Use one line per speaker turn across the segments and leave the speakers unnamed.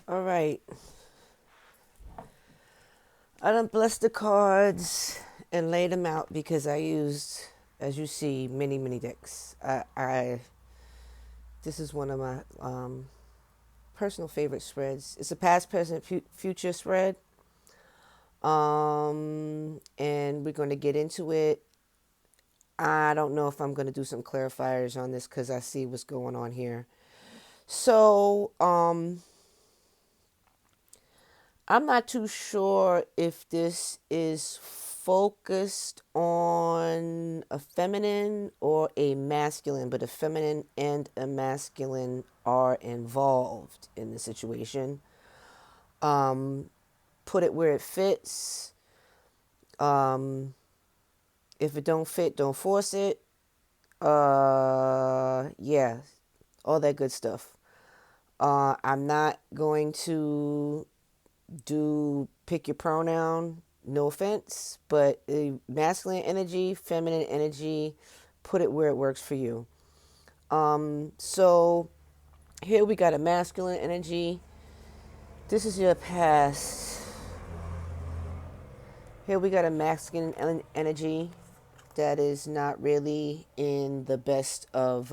All right. I done blessed the cards and laid them out because I used, as you see, many decks. This is one of my personal favorite spreads. It's a past, present, future spread. And we're going to get into it. I don't know if I'm going to do some clarifiers on this because I see what's going on here. So, I'm not too sure if this is focused on a feminine or a masculine, but a feminine and a masculine are involved in the situation. Um, Put it where it fits. Um, if it don't fit, don't force it. Yeah, all that good stuff. I'm not going to do pick your pronoun, no offense, but masculine energy, feminine energy, put it where it works for you. So here we got a masculine energy. This is your past. Here we got a masculine energy that is not really in the best of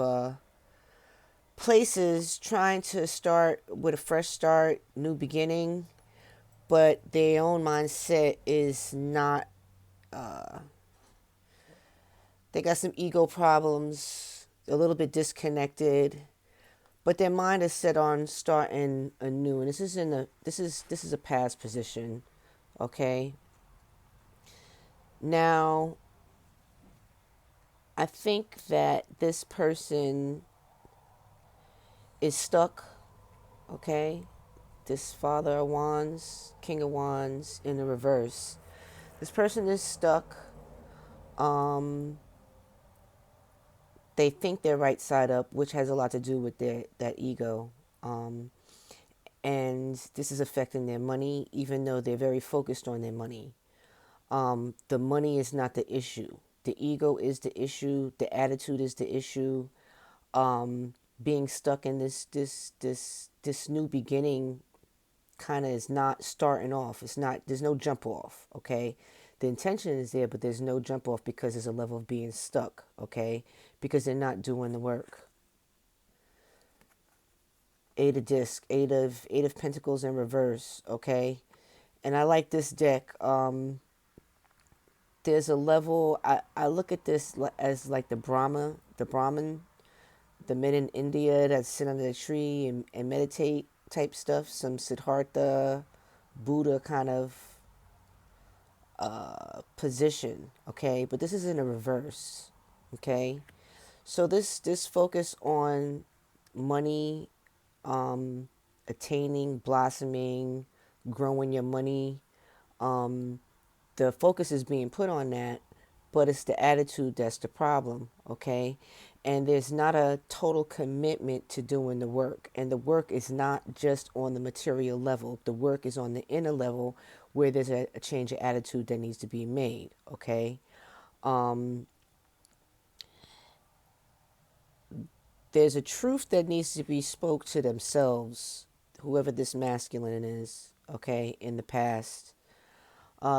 places, trying to start with a fresh start, new beginning, but their own mindset is not. They got some ego problems, a little bit disconnected, but their mind is set on starting anew. And this is a past position, okay? Now, I think that this person is stuck, okay? This Father of Wands, King of Wands in the reverse. This person is stuck. Um, they think they're right side up, which has a lot to do with that ego. Um, and this is affecting their money, even though they're very focused on their money. The money is not the issue. The ego is the issue. The attitude is the issue. Being stuck in this new beginning kind of is not starting off. It's not. There's no jump off. Okay, the intention is there, but there's no jump off because there's a level of being stuck. Okay, because they're not doing the work. Eight of disc, eight of pentacles in reverse. Okay, and I like this deck. There's a level. I look at this as like the Brahman, the men in India that sit under the tree and meditate type stuff. Some Siddhartha, Buddha kind of position. Okay, but this is in a reverse. Okay, so this focus on money, attaining, blossoming, growing your money. Um, the focus is being put on that, but it's the attitude that's the problem, okay? And there's not a total commitment to doing the work. And the work is not just on the material level, the work is on the inner level where there's a change of attitude that needs to be made, okay? Um, there's a truth that needs to be spoke to themselves, whoever this masculine is, okay, in the past.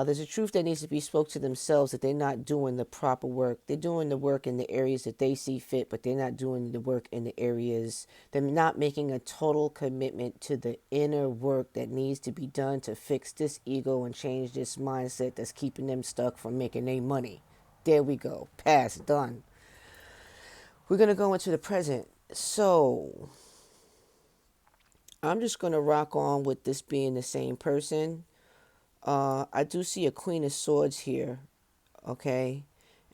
There's a truth that needs to be spoke to themselves that they're not doing the proper work. They're doing the work in the areas that they see fit, but they're not doing the work in the areas. They're not making a total commitment to the inner work that needs to be done to fix this ego and change this mindset that's keeping them stuck from making their money. There we go. Past, done. We're going to go into the present. So, I'm just going to rock on with this being the same person. I do see a Queen of Swords here, okay?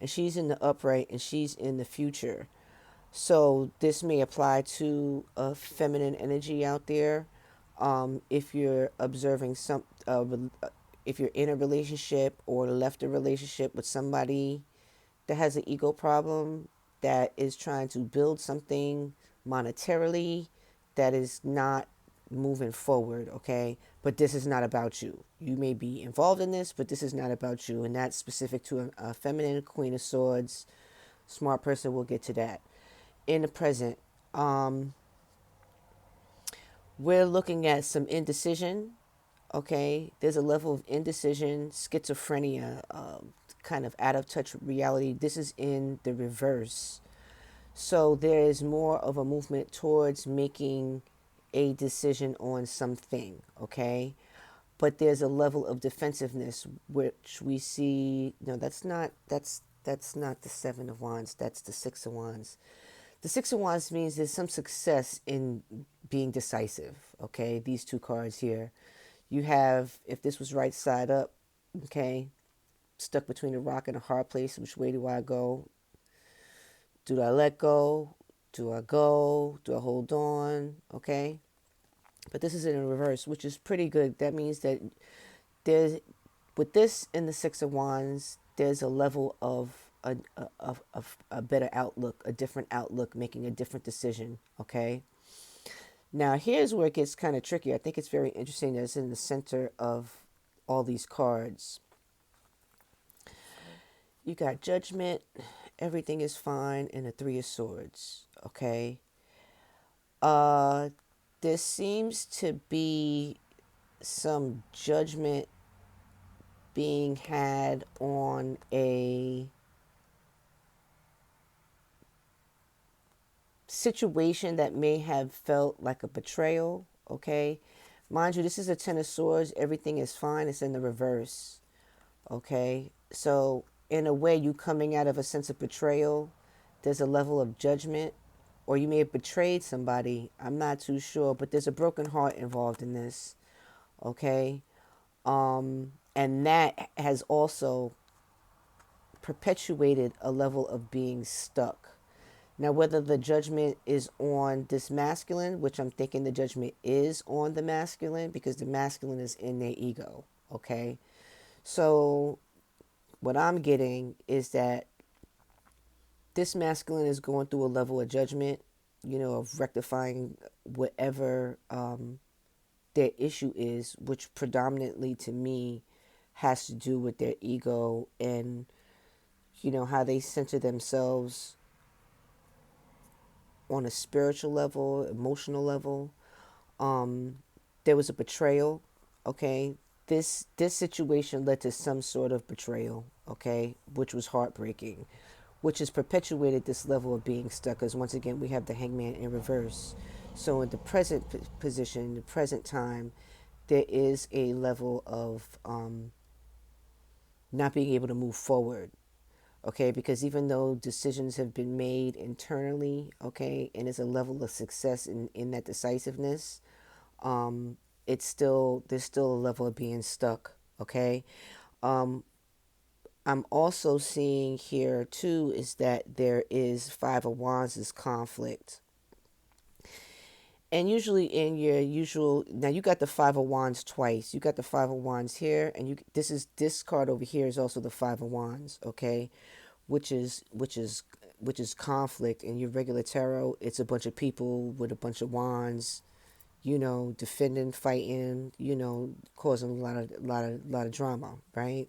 And she's in the upright and she's in the future. So this may apply to a feminine energy out there. If you're observing if you're in a relationship or left a relationship with somebody that has an ego problem, that is trying to build something monetarily that is not moving forward, okay? But this is not about you. You may be involved in this, but this is not about you. And that's specific to a feminine Queen of Swords. Smart person will get to that. In the present, We're looking at some indecision. Okay, there's a level of indecision, schizophrenia, kind of out of touch with reality. This is in the reverse. So there is more of a movement towards making a decision on something, okay? But there's a level of defensiveness which we see, no, that's not the 7 of wands, that's the 6 of wands. The 6 of wands means there's some success in being decisive, okay? These two cards here. You have, if this was right side up, okay, stuck between a rock and a hard place, which way do I go? Do I let go? Do I go? Do I hold on? Okay. But this is in reverse, which is pretty good. That means that there's, with this in the 6 of wands, there's a level of a better outlook, a different outlook, making a different decision. Okay. Now, here's where it gets kind of tricky. I think it's very interesting that it's in the center of all these cards. You got judgment, everything is fine, and the 3 of swords. Okay. Uh, there seems to be some judgment being had on a situation that may have felt like a betrayal. Okay. Mind you, this is a 10 of swords. Everything is fine. It's in the reverse. Okay. So, in a way, you coming out of a sense of betrayal, there's a level of judgment, or you may have betrayed somebody. I'm not too sure, but there's a broken heart involved in this. Okay. And that has also perpetuated a level of being stuck. Now, whether the judgment is on this masculine, which I'm thinking the judgment is on the masculine, because the masculine is in their ego. Okay. So, what I'm getting is that this masculine is going through a level of judgment, of rectifying whatever their issue is, which predominantly to me has to do with their ego and, how they center themselves on a spiritual level, emotional level. Um, there was a betrayal, okay? This situation led to some sort of betrayal, okay, which was heartbreaking, which has perpetuated this level of being stuck. Because once again, we have the hangman in reverse. So in the present position, the present time, there is a level of not being able to move forward, okay, because even though decisions have been made internally, okay, and there's a level of success in that decisiveness, it's still, there's still a level of being stuck, okay. um, I'm also seeing here too is that there is 5 of wands is conflict. And usually in your usual, now you got the 5 of wands twice. You got the 5 of wands here, and this card over here is also the 5 of wands, okay? Which is conflict. In your regular tarot, it's a bunch of people with a bunch of wands, defending, fighting, causing a lot of drama, right?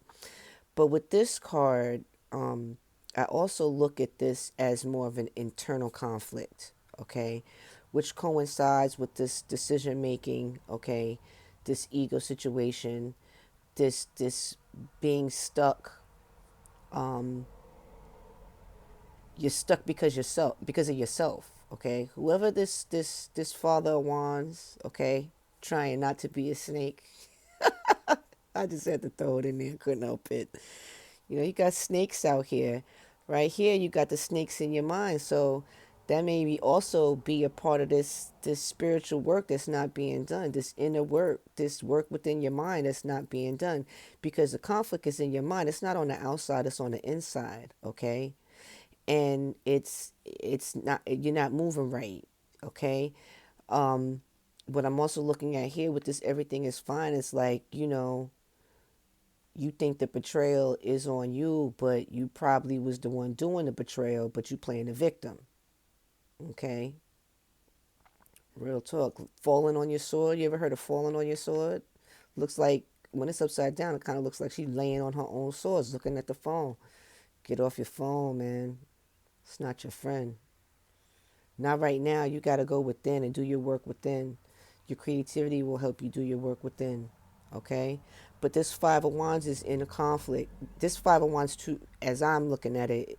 But with this card, I also look at this as more of an internal conflict, okay, which coincides with this decision making, okay, this ego situation, this being stuck. Um, you're stuck because of yourself, okay. Whoever this father of wands, okay, trying not to be a snake. I just had to throw it in there. Couldn't help it. You got snakes out here. Right here, you got the snakes in your mind. So that may also be a part of this spiritual work that's not being done. This inner work, this work within your mind that's not being done, because the conflict is in your mind. It's not on the outside. It's on the inside. Okay, and it's not, you're not moving right. Okay. Um, what I'm also looking at here with this everything is fine. It's like, you think the betrayal is on you, but you probably was the one doing the betrayal, but you playing the victim. Okay? Real talk. Falling on your sword. You ever heard of falling on your sword? Looks like when it's upside down, it kind of looks like she's laying on her own swords, looking at the phone. Get off your phone, man. It's not your friend. Not right now. You got to go within and do your work within. Your creativity will help you do your work within. Okay? But this Five of Wands is in a conflict. This Five of Wands, too, as I'm looking at it,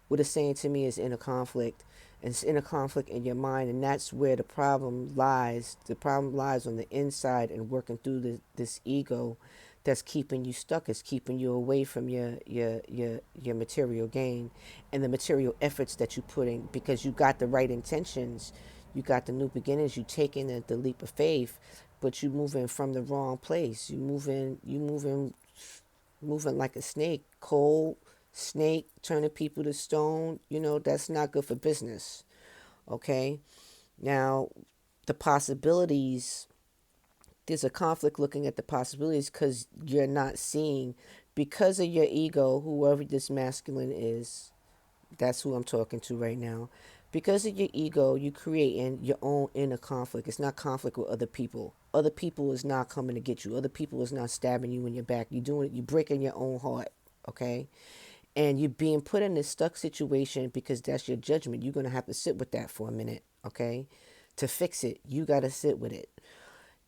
what it's saying to me is in a conflict. And it's in a conflict in your mind, and that's where the problem lies. The problem lies on the inside and working through this ego that's keeping you stuck. It's keeping you away from your material gain and the material efforts that you put in, because you got the right intentions, you got the new beginnings, you taking the leap of faith, but you moving from the wrong place. You moving like a snake, cold snake, turning people to stone. That's not good for business. Okay? Now, the possibilities, there's a conflict looking at the possibilities because you're not seeing, because of your ego, whoever this masculine is, that's who I'm talking to right now. Because of your ego, you creating your own inner conflict. It's not conflict with other people. Other people is not coming to get you. Other people is not stabbing you in your back. You're breaking your own heart. Okay? And you're being put in this stuck situation because that's your judgment. You're going to have to sit with that for a minute. Okay? To fix it, you got to sit with it.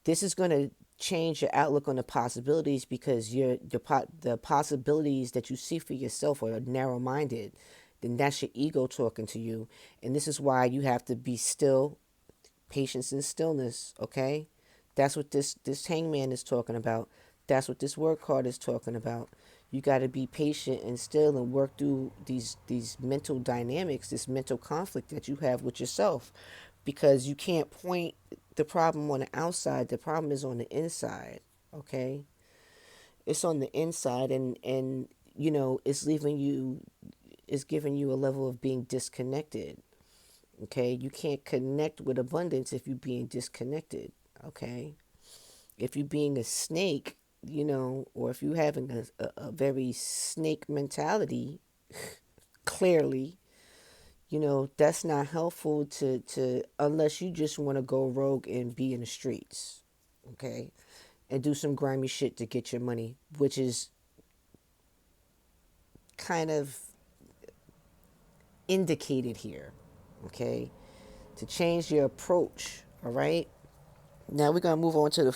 This is going to change your outlook on the possibilities, because the possibilities that you see for yourself are narrow-minded. Then that's your ego talking to you, and this is why you have to be still. Patience and stillness. Okay, that's what this hangman is talking about. That's what this word card is talking about. You got to be patient and still and work through these mental dynamics, this mental conflict that you have with yourself, because you can't point the problem on the outside. The problem is on the inside. Okay, it's on the inside, and it's leaving you, it's giving you a level of being disconnected. Okay, you can't connect with abundance if you're being disconnected. Okay, if you're being a snake, or if you're having a very snake mentality, clearly, that's not helpful to unless you just want to go rogue and be in the streets. Okay, and do some grimy shit to get your money, which is kind of indicated here. Okay, to change your approach. All right. Now we're gonna move on to the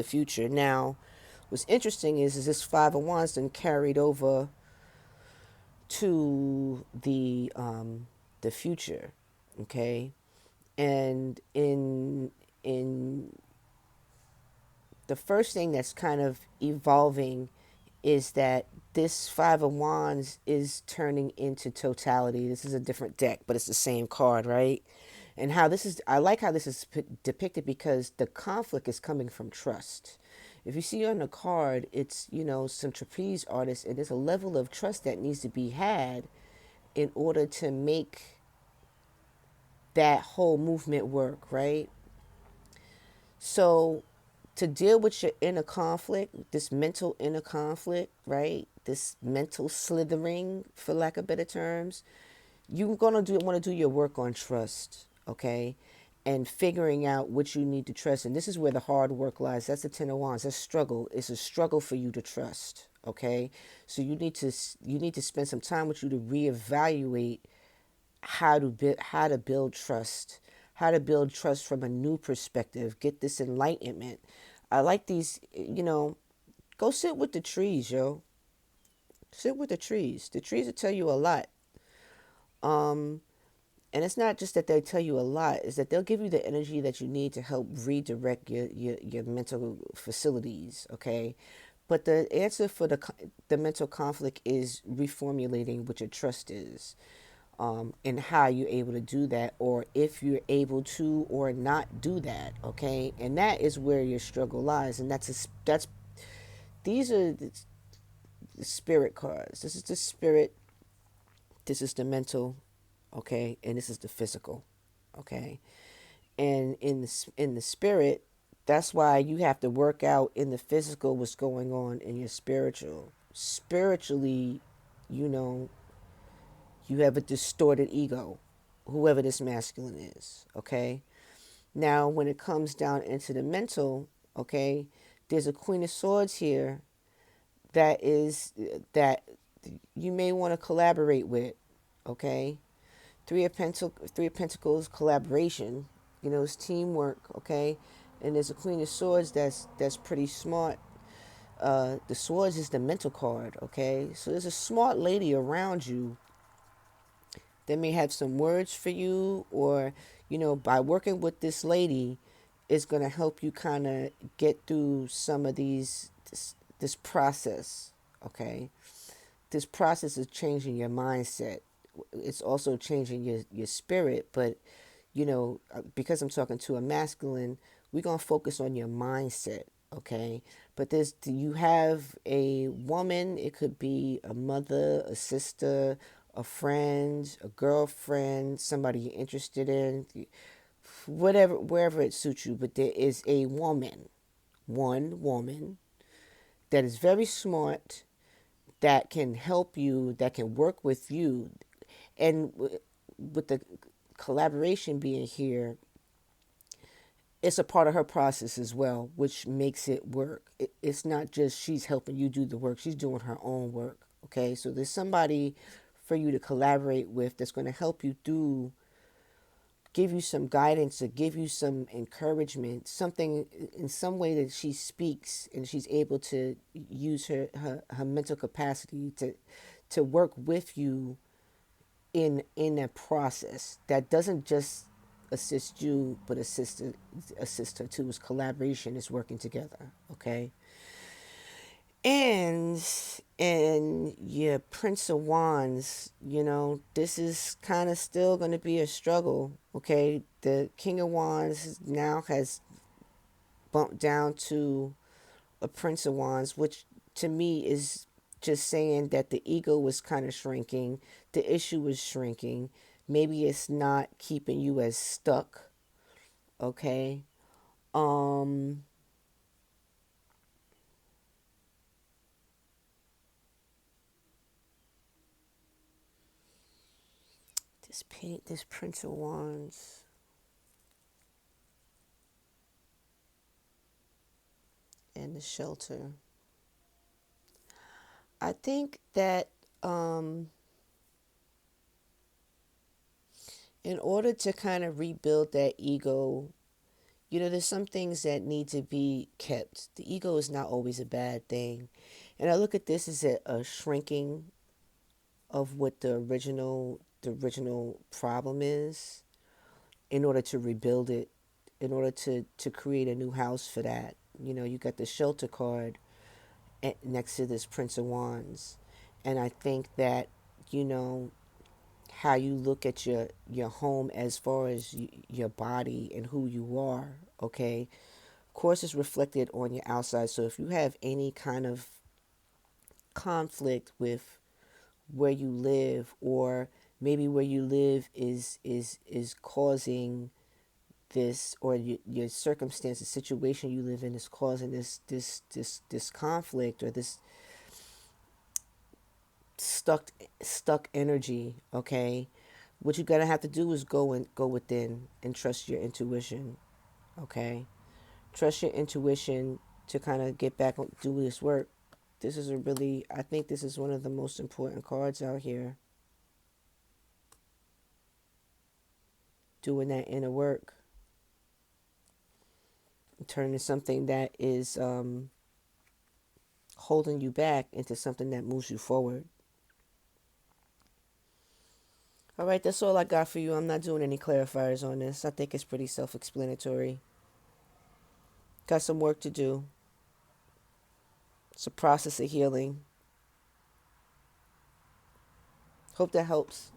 future. Now, what's interesting is this Five of Wands then carried over to the future. Okay, and in the first thing that's kind of evolving is that this Five of Wands is turning into totality. This is a different deck, but it's the same card, right? And how this is, I like how this is depicted, because the conflict is coming from trust. If you see on the card, it's, some trapeze artists, and there's a level of trust that needs to be had in order to make that whole movement work, right? So, to deal with your inner conflict, this mental inner conflict, right? This mental slithering, for lack of better terms, you're gonna want to do your work on trust, okay? And figuring out what you need to trust. And this is where the hard work lies. That's the Ten of Wands. That's struggle. It's a struggle for you to trust, okay? So you need to spend some time with you to reevaluate how to build trust, how to build trust from a new perspective. Get this enlightenment. I like these. Go sit with the trees, yo. Sit with the trees. The trees will tell you a lot. Um, and it's not just that they tell you a lot; is that they'll give you the energy that you need to help redirect your mental facilities. Okay, but the answer for the mental conflict is reformulating what your trust is. And how you're able to do that, or if you're able to or not do that. Okay, and that is where your struggle lies, and that's these are the spirit cards. This is the spirit, this is the mental, okay, and this is the physical. Okay, and in the spirit, that's why you have to work out in the physical what's going on in your spiritually. you know you have a distorted ego, whoever this masculine is. Okay, now when it comes down into the mental, okay, there's a Queen of Swords here that you may want to collaborate with. Okay, Three of Pentacles, collaboration. It's teamwork, okay? And there's a Queen of Swords that's pretty smart. The Swords is the mental card, okay? So there's a smart lady around you that may have some words for you, or by working with this lady, it's going to help you kind of get through some of this process, okay? This process is changing your mindset. It's also changing your spirit, but because I'm talking to a masculine, we're going to focus on your mindset, okay? But you have a woman, it could be a mother, a sister, a friend, a girlfriend, somebody you're interested in, whatever, wherever it suits you. But there is a woman, one woman, that is very smart, that can help you, that can work with you. And with the collaboration being here, it's a part of her process as well, which makes it work. It's not just she's helping you do the work, she's doing her own work. Okay, so there's somebody for you to collaborate with that's going to help you through, give you some guidance or give you some encouragement, something in some way that she speaks and she's able to use her mental capacity to work with you in a process that doesn't just assist you but assist her too. It's collaboration, is working together, okay? And your Prince of Wands, this is kind of still going to be a struggle, okay? The King of Wands now has bumped down to a Prince of Wands, which to me is just saying that the ego was kind of shrinking, the issue was shrinking. Maybe it's not keeping you as stuck, okay? Um, this Prince of Wands and the Shelter. I think that in order to kind of rebuild that ego, there's some things that need to be kept. The ego is not always a bad thing. And I look at this as a shrinking of what the original problem is, in order to rebuild it, in order to create a new house for that. You got the Shelter card next to this Prince of Wands. And I think that, you know, how you look at your home as far as your body and who you are, okay? Of course, it's reflected on your outside. So if you have any kind of conflict with where you live, or maybe where you live is causing this, or your circumstance, the situation you live in is causing this conflict, or this stuck energy, okay? What you're gonna have to do is go within and trust your intuition, okay? Trust your intuition to kind of get back on, do this work. I think this is one of the most important cards out here. Doing that inner work, turning something that is holding you back into something that moves you forward. All right, that's all I got for you. I'm not doing any clarifiers on this. I think it's pretty self explanatory. Got some work to do. It's a process of healing. Hope that helps.